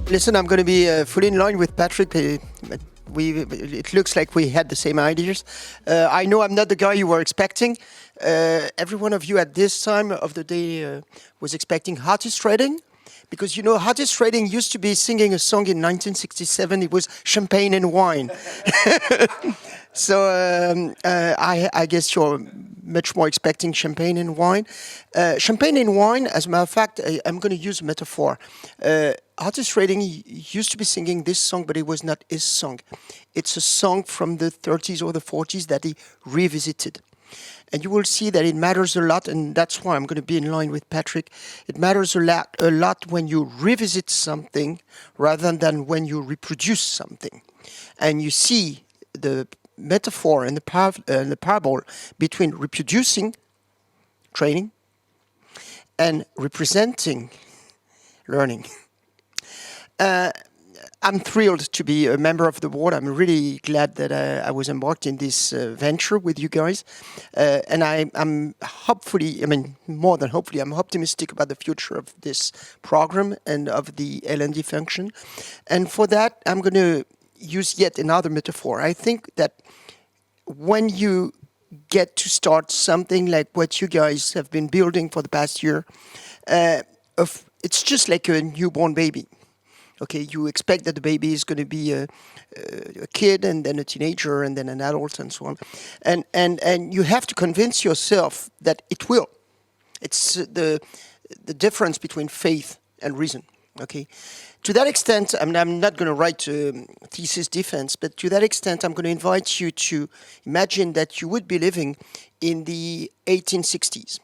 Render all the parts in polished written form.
Listen, I'm going to be fully in line with Patrick. It looks like we had the same ideas. I know I'm not the guy you were expecting. Every one of you at this time of the day was expecting artist trading. Because, you know, artist trading used to be singing a song in 1967. It was Champagne and Wine. So I guess you're much more expecting champagne and wine. Champagne and wine, as a matter of fact, I'm going to use a metaphor. Artist trading used to be singing this song, but it was not his song. It's a song from the 30s or the 40s that he revisited. And you will see that it matters a lot, and that's why I'm going to be in line with Patrick. It matters a lot when you revisit something rather than when you reproduce something. And you see the metaphor and the parable between reproducing, training, and representing, learning. I'm thrilled to be a member of the board. I'm really glad that I was embarked in this venture with you guys. And I'm more than hopefully, I'm optimistic about the future of this program and of the L&D function. And for that, I'm going to use yet another metaphor. I think that when you get to start something like what you guys have been building for the past year, it's just like a newborn baby. Okay, you expect that the baby is going to be a kid and then a teenager and then an adult and so on. And you have to convince yourself that it will. It's the difference between faith and reason. Okay, to that extent, I'm not going to write a thesis defense, but to that extent, I'm going to invite you to imagine that you would be living in the 1860s.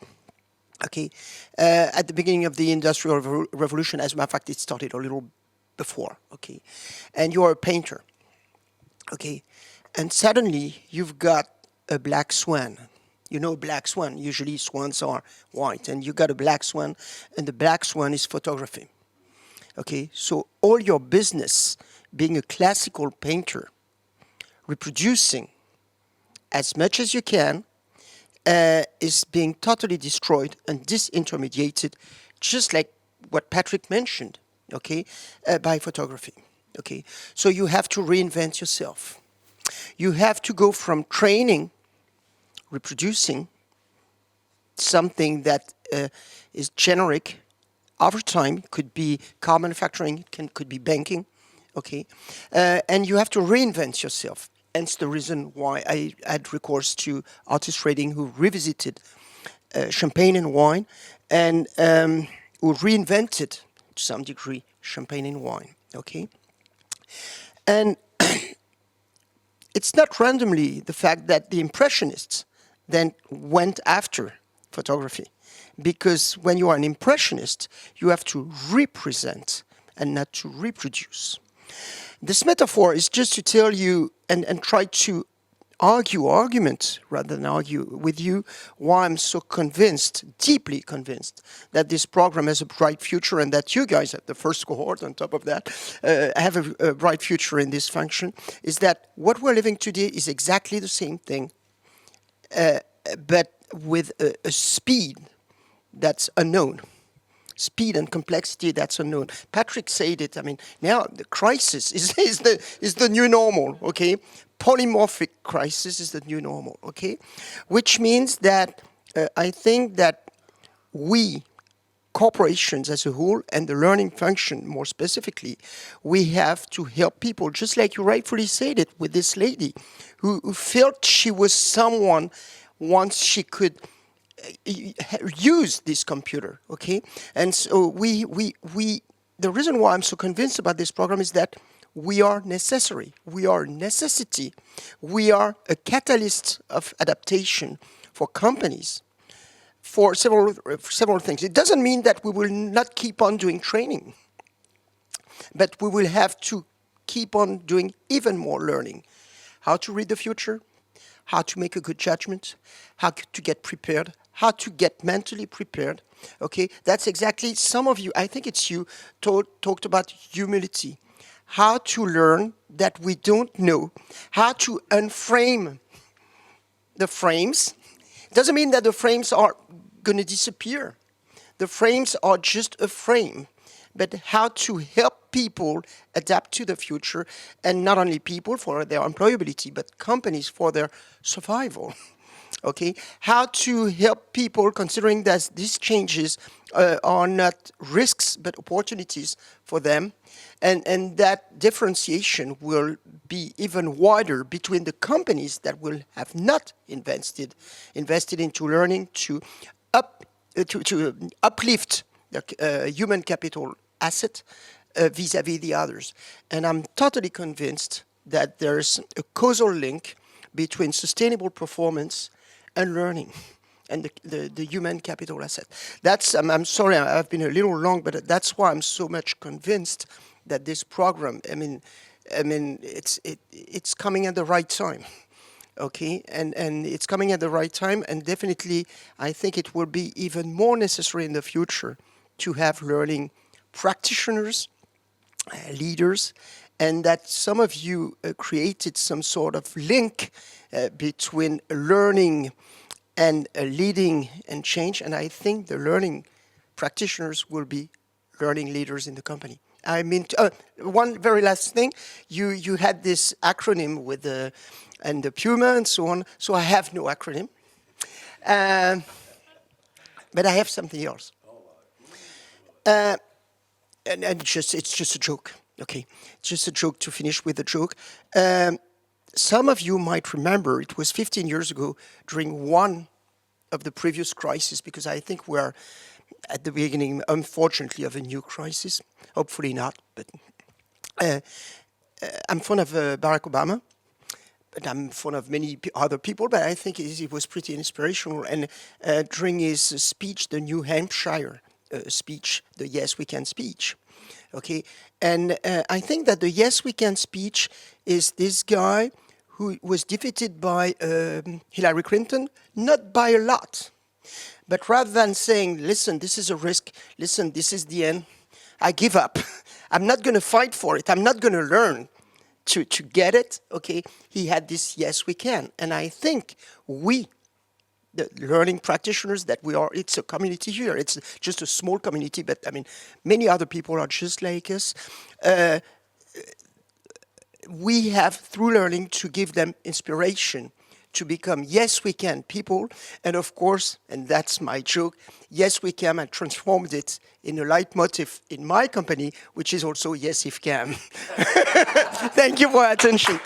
Okay, at the beginning of the Industrial Revolution. As a matter of fact, it started a little before, okay, and you're a painter, okay, and suddenly you've got a black swan. You know, black swan, usually swans are white, and you got a black swan, and the black swan is photography, okay, so all your business, being a classical painter, reproducing as much as you can, is being totally destroyed and disintermediated, just like what Patrick mentioned. Okay, by photography. Okay, so you have to reinvent yourself. You have to go from training, reproducing something that is generic over time, could be car manufacturing, could be banking. Okay, and you have to reinvent yourself. Hence the reason why I had recourse to artist trading, who revisited champagne and wine, and who reinvented to some degree, champagne and wine, okay? And it's not randomly the fact that the Impressionists then went after photography, because when you are an Impressionist, you have to represent and not to reproduce. This metaphor is just to tell you and try to argument rather than argue with you why I'm so convinced, deeply convinced, that this program has a bright future and that you guys at the first cohort on top of that have a bright future in this function, is that what we're living today is exactly the same thing, but with a speed that's unknown. Speed and complexity that's unknown. Patrick said it. I mean, now the crisis is the new normal. Okay, polymorphic crisis is the new normal. Okay, which means that I think that we, corporations as a whole, and the learning function more specifically, we have to help people, just like you rightfully said it with this lady, who felt she was someone once she could use this computer, okay? And so the reason why I'm so convinced about this program is that we are necessary. We are necessity. We are a catalyst of adaptation for companies for several things. It doesn't mean that we will not keep on doing training, but we will have to keep on doing even more learning. How to read the future, how to make a good judgment, how to get prepared, how to get mentally prepared. Okay, that's exactly, some of you, I think it's you, talked about humility. How to learn that we don't know, how to unframe the frames. Doesn't mean that the frames are going to disappear. The frames are just a frame, but how to help people adapt to the future, and not only people for their employability, but companies for their survival. Okay, how to help people considering that these changes are not risks but opportunities for them, and that differentiation will be even wider between the companies that will have not invested into learning to uplift the human capital asset vis-a-vis the others. And I'm totally convinced that there's a causal link between sustainable performance and learning and the human capital asset. That's, I'm sorry, I've been a little long, but that's why I'm so much convinced that this program, it's coming at the right time. Okay, and it's coming at the right time, and definitely I think it will be even more necessary in the future to have learning practitioners, leaders, and that some of you created some sort of link between learning and leading and change, and I think the learning practitioners will be learning leaders in the company. I mean, one very last thing, you had this acronym with the and the Puma and so on, so I have no acronym, but I have something else. And it's just a joke, okay? Just a joke to finish with a joke. Some of you might remember it was 15 years ago during one of the previous crises, because I think we're at the beginning, unfortunately, of a new crisis. Hopefully not, but I'm fond of Barack Obama, but I'm fond of many other people, but I think it was pretty inspirational. And during his speech, the New Hampshire speech, the Yes We Can speech, okay? And I think that the Yes We Can speech is this guy who was defeated by Hillary Clinton, not by a lot, but rather than saying, listen, this is a risk, listen, this is the end, I give up. I'm not going to fight for it. I'm not going to learn to get it, okay? He had this, yes, we can. And I think we, the learning practitioners that we are, it's a community here. It's just a small community, but I mean, many other people are just like us. We have, through learning, to give them inspiration to become, yes, we can people. And of course, and that's my joke, yes, we can, and transformed it in a leitmotif in my company, which is also yes, if can. Thank you for your attention.